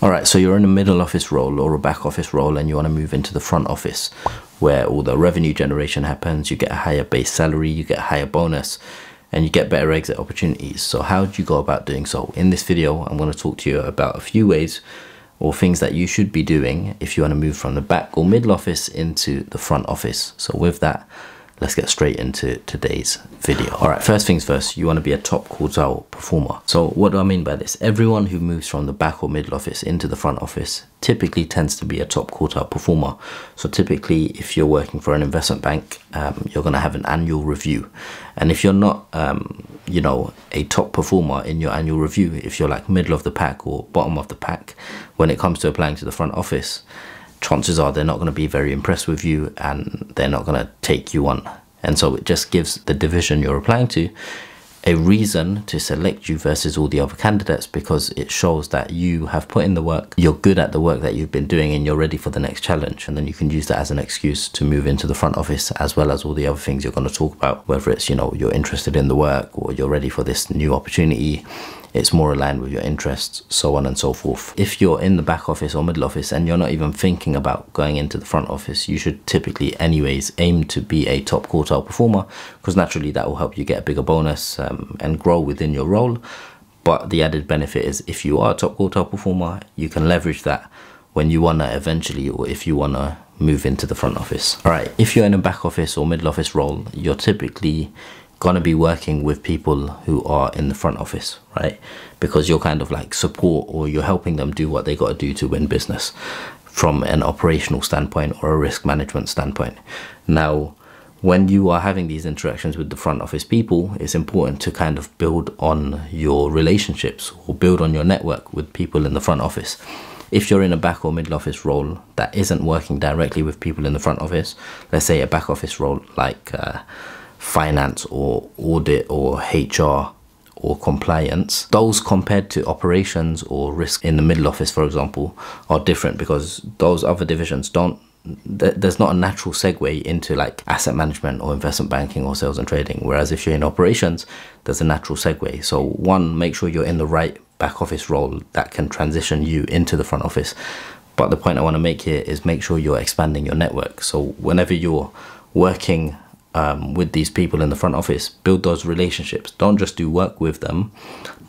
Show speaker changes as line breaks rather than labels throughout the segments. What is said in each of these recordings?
All right, so you're in a middle office role or a back office role and you want to move into the front office where all the revenue generation happens, you get a higher base salary, you get a higher bonus, and you get better exit opportunities. So how do you go about doing so? In this video, I'm going to talk to you about a few ways or things that you should be doing if you want to move from the back or middle office into the front office. So with that, let's get straight into today's video. All right, first things first, you want to be a top quartile performer. So what do I mean by this? Everyone who moves from the back or middle office into the front office typically tends to be a top quartile performer. So typically, if you're working for an investment bank, you're going to have an annual review. And if you're not, a top performer in your annual review, if you're like middle of the pack or bottom of the pack, when it comes to applying to the front office, chances are they're not going to be very impressed with you and they're not going to take you on. And so it just gives the division you're applying to a reason to select you versus all the other candidates, because it shows that you have put in the work, you're good at the work that you've been doing, and you're ready for the next challenge. And then you can use that as an excuse to move into the front office, as well as all the other things you're going to talk about, whether it's, you're interested in the work or you're ready for this new opportunity, it's more aligned with your interests, so on and so forth. If you're in the back office or middle office and you're not even thinking about going into the front office, you should typically anyways aim to be a top quartile performer, because naturally that will help you get a bigger bonus and grow within your role. But the added benefit is, if you are a top quartile performer, you can leverage that when you want to eventually, or if you want to move into the front office. All right, if you're in a back office or middle office role, you're typically going to be working with people who are in the front office, right? Because you're kind of like support, or you're helping them do what they got to do to win business from an operational standpoint or a risk management standpoint. Now, when you are having these interactions with the front office people, it's important to kind of build on your relationships or build on your network with people in the front office. If you're in a back or middle office role that isn't working directly with people in the front office, let's say a back office role like finance or audit or HR or compliance, those compared to operations or risk in the middle office, for example, are different, because those other divisions there's not a natural segue into like asset management or investment banking or sales and trading. Whereas if you're in operations, there's a natural segue. So one, make sure you're in the right back office role that can transition you into the front office. But the point I want to make here is make sure you're expanding your network. So whenever you're working with these people in the front office, build those relationships. Don't just do work with them.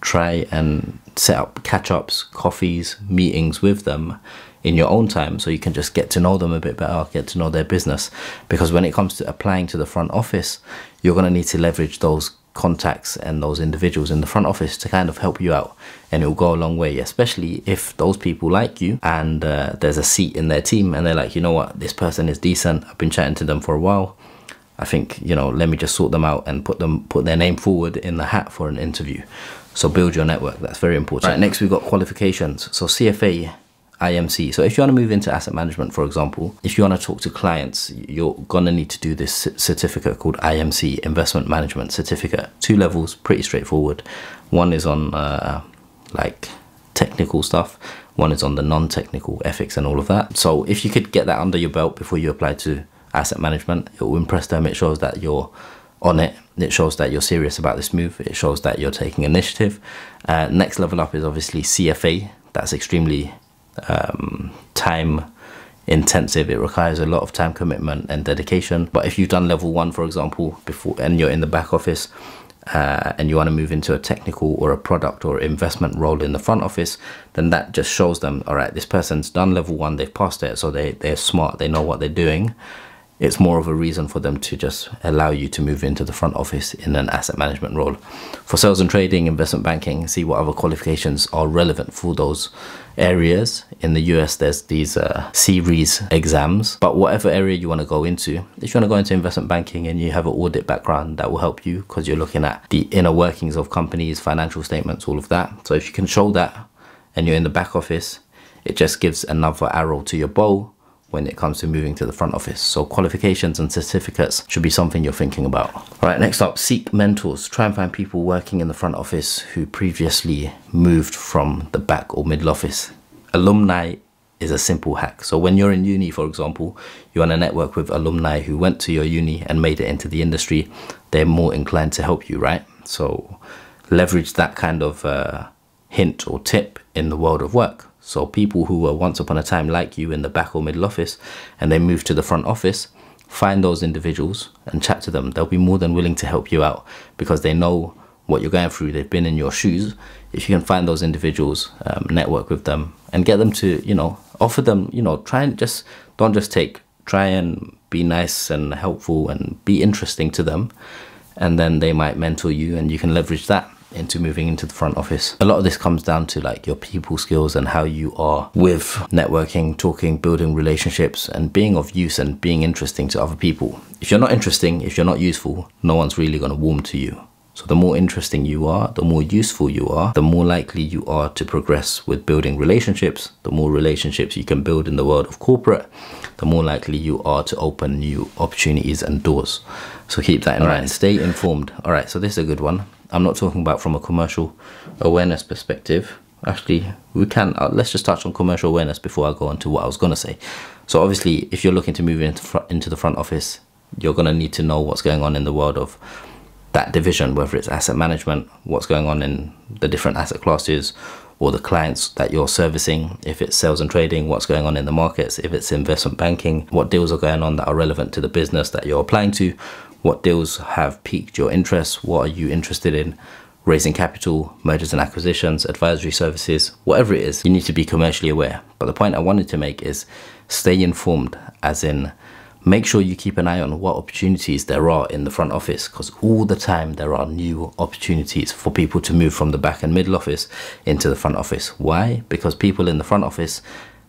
Try and set up catch-ups, coffees, meetings with them in your own time, so you can just get to know them a bit better, get to know their business. Because when it comes to applying to the front office, you're going to need to leverage those contacts and those individuals in the front office to kind of help you out, and it will go a long way, especially if those people like you and there's a seat in their team and they're like, you know what, this person is decent, I've been chatting to them for a while, I think, let me just sort them out and put their name forward in the hat for an interview. So build your network. That's very important. Right, next we've got qualifications. So CFA, IMC. So if you want to move into asset management, for example, if you want to talk to clients, you're going to need to do this certificate called IMC, Investment Management Certificate. 2 levels, pretty straightforward. One is on like technical stuff. One is on the non-technical ethics and all of that. So if you could get that under your belt before you apply to asset management, it will impress them. It shows that you're on it. It shows that you're serious about this move. It shows that you're taking initiative. Next level up is obviously CFA. That's extremely time intensive. It requires a lot of time commitment and dedication. But if you've done level 1, for example, before, and you're in the back office and you want to move into a technical or a product or investment role in the front office, then that just shows them, all right, this person's done level 1, they've passed it, so they're smart, they know what they're doing. It's more of a reason for them to just allow you to move into the front office in an asset management role. For sales and trading, investment banking, see what other qualifications are relevant for those areas. In the US, there's these series exams, but whatever area you want to go into, if you want to go into investment banking and you have an audit background, that will help you, because you're looking at the inner workings of companies, financial statements, all of that. So if you can show that and you're in the back office, it just gives another arrow to your bow when it comes to moving to the front office. So qualifications and certificates should be something you're thinking about. All right, next up, seek mentors. Try and find people working in the front office who previously moved from the back or middle office. Alumni is a simple hack. So when you're in uni, for example, you want to network with alumni who went to your uni and made it into the industry. They're more inclined to help you, right? So leverage that kind of hint or tip in the world of work. So people who were once upon a time like you in the back or middle office and they move to the front office, find those individuals and chat to them. They'll be more than willing to help you out because they know what you're going through. They've been in your shoes. If you can find those individuals, network with them and get them to, you know, offer them, you know, try and be nice and helpful and be interesting to them. And then they might mentor you and you can leverage that into moving into the front office. A lot of this comes down to like your people skills and how you are with networking, talking, building relationships and being of use and being interesting to other people. If you're not interesting, if you're not useful, no one's really going to warm to you. So the more interesting you are, the more useful you are, the more likely you are to progress with building relationships. The more relationships you can build in the world of corporate, the more likely you are to open new opportunities and doors. So keep that in mind. Stay informed. All right, so this is a good one. I'm not talking about from a commercial awareness perspective. Actually, we can, let's just touch on commercial awareness before I go on to what I was going to say. So obviously, if you're looking to move into the front office, you're going to need to know what's going on in the world of that division, whether it's asset management, what's going on in the different asset classes, or the clients that you're servicing. If it's sales and trading, what's going on in the markets. If it's investment banking, what deals are going on that are relevant to the business that you're applying to. What deals have piqued your interest? What are you interested in? Raising capital, mergers and acquisitions, advisory services, whatever it is, you need to be commercially aware. But the point I wanted to make is stay informed, as in make sure you keep an eye on what opportunities there are in the front office, because all the time there are new opportunities for people to move from the back and middle office into the front office. Why? Because people in the front office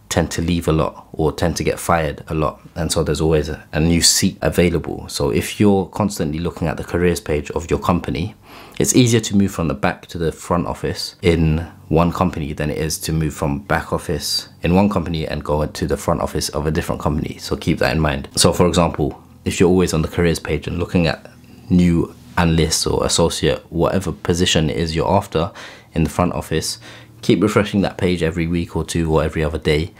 tend to leave a lot or tend to get fired a lot, and so there's always a new seat available. So if you're constantly looking at the careers page of your company, it's easier to move from the back to the front office in one company than it is to move from back office in one company and go into the front office of a different company. So keep that in mind. So for example, if you're always on the careers page and looking at new analysts or associate, whatever position it is you're after in the front office, keep refreshing that page every week or two or every other day.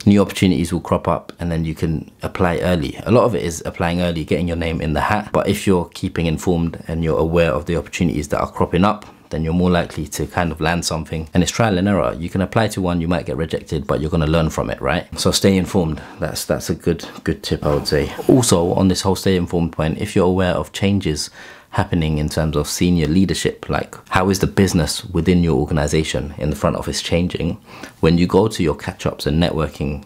New opportunities will crop up and then you can apply early. A lot of it is applying early, getting your name in the hat. But if you're keeping informed and you're aware of the opportunities that are cropping up, then you're more likely to kind of land something. And it's trial and error. You can apply to one, you might get rejected, but you're going to learn from it, right? So stay informed. That's a good tip, I would say. Also, on this whole stay informed point, if you're aware of changes happening in terms of senior leadership, like how is the business within your organization in the front office changing, when you go to your catch-ups and networking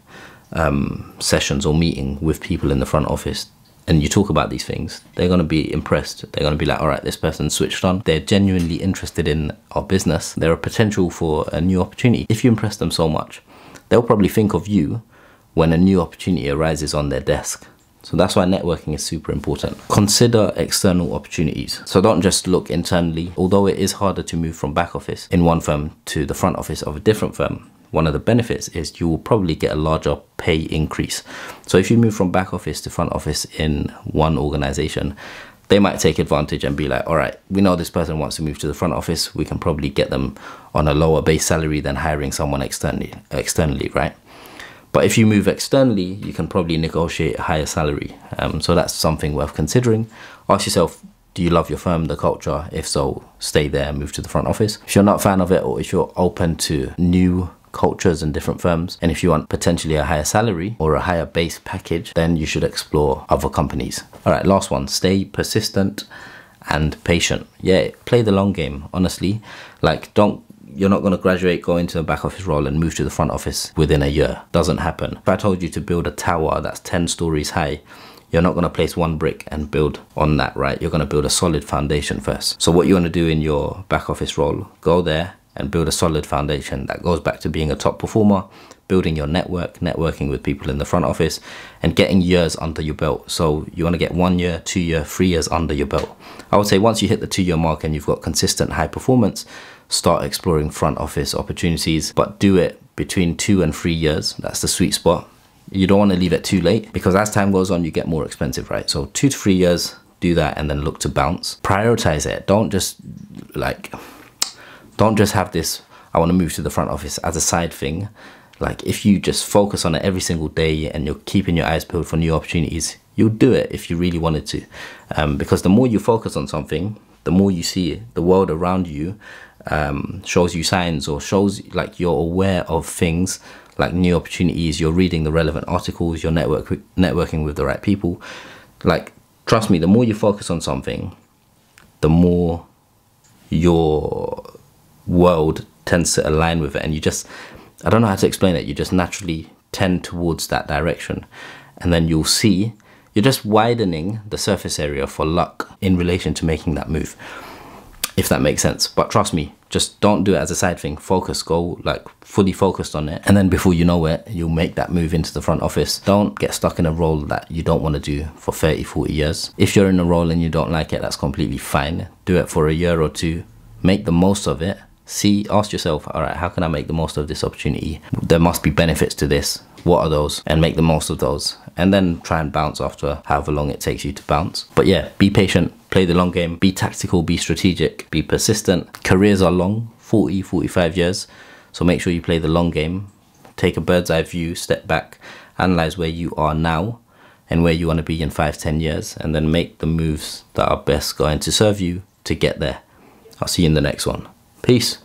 sessions or meeting with people in the front office and you talk about these things, they're going to be impressed. They're going to be like, all right, this person switched on. They're genuinely interested in our business. They're a potential for a new opportunity. If you impress them so much, they'll probably think of you when a new opportunity arises on their desk. So that's why networking is super important. Consider external opportunities. So don't just look internally. Although it is harder to move from back office in one firm to the front office of a different firm, one of the benefits is you will probably get a larger pay increase. So if you move from back office to front office in one organization, they might take advantage and be like, all right, we know this person wants to move to the front office. We can probably get them on a lower base salary than hiring someone externally, right? But if you move externally, you can probably negotiate a higher salary. So that's something worth considering. Ask yourself, do you love your firm, the culture? If so, stay there, move to the front office. If you're not a fan of it, or if you're open to new cultures and different firms, and if you want potentially a higher salary or a higher base package, then you should explore other companies. All right, last one, stay persistent and patient. Yeah, play the long game, honestly. Like, you're not going to graduate, go into a back office role and move to the front office within a year. Doesn't happen. If I told you to build a tower that's 10 stories high, you're not going to place one brick and build on that, right? You're going to build a solid foundation first. So what you want to do in your back office role, go there and build a solid foundation that goes back to being a top performer, building your network, networking with people in the front office, and getting years under your belt. So you want to get 1 year, 2 year, 3 years under your belt. I would say once you hit the 2 year mark and you've got consistent high performance, start exploring front office opportunities, but do it between 2 and 3 years. That's the sweet spot. You don't want to leave it too late, because as time goes on, you get more expensive, right? So 2 to 3 years, do that and then look to bounce. Prioritize it. Don't just have this, I want to move to the front office as a side thing. Like, if you just focus on it every single day and you're keeping your eyes peeled for new opportunities, you'll do it if you really wanted to. Because the more you focus on something, the more you see the world around you shows you signs, or shows like you're aware of things like new opportunities, you're reading the relevant articles, you're networking with the right people. Like, trust me, the more you focus on something, the more your world tends to align with it, and you just, I don't know how to explain it, you just naturally tend towards that direction. And then you'll see you're just widening the surface area for luck in relation to making that move, if that makes sense. But trust me, just don't do it as a side thing. Focus, go like fully focused on it, and then before you know it, you'll make that move into the front office. Don't get stuck in a role that you don't want to do for 30-40 years. If you're in a role and you don't like it, that's completely fine. Do it for a year or two, make the most of it. Ask yourself, all right, how can I make the most of this opportunity? There must be benefits to this. What are those? And make the most of those, and then try and bounce after however long it takes you to bounce. But yeah, be patient, play the long game, be tactical, be strategic, be persistent. Careers are long, 40-45 years, so make sure you play the long game. Take a bird's eye view, step back, analyze where you are now and where you want to be in 5-10 years, and then make the moves that are best going to serve you to get there. I'll see you in the next one. Peace.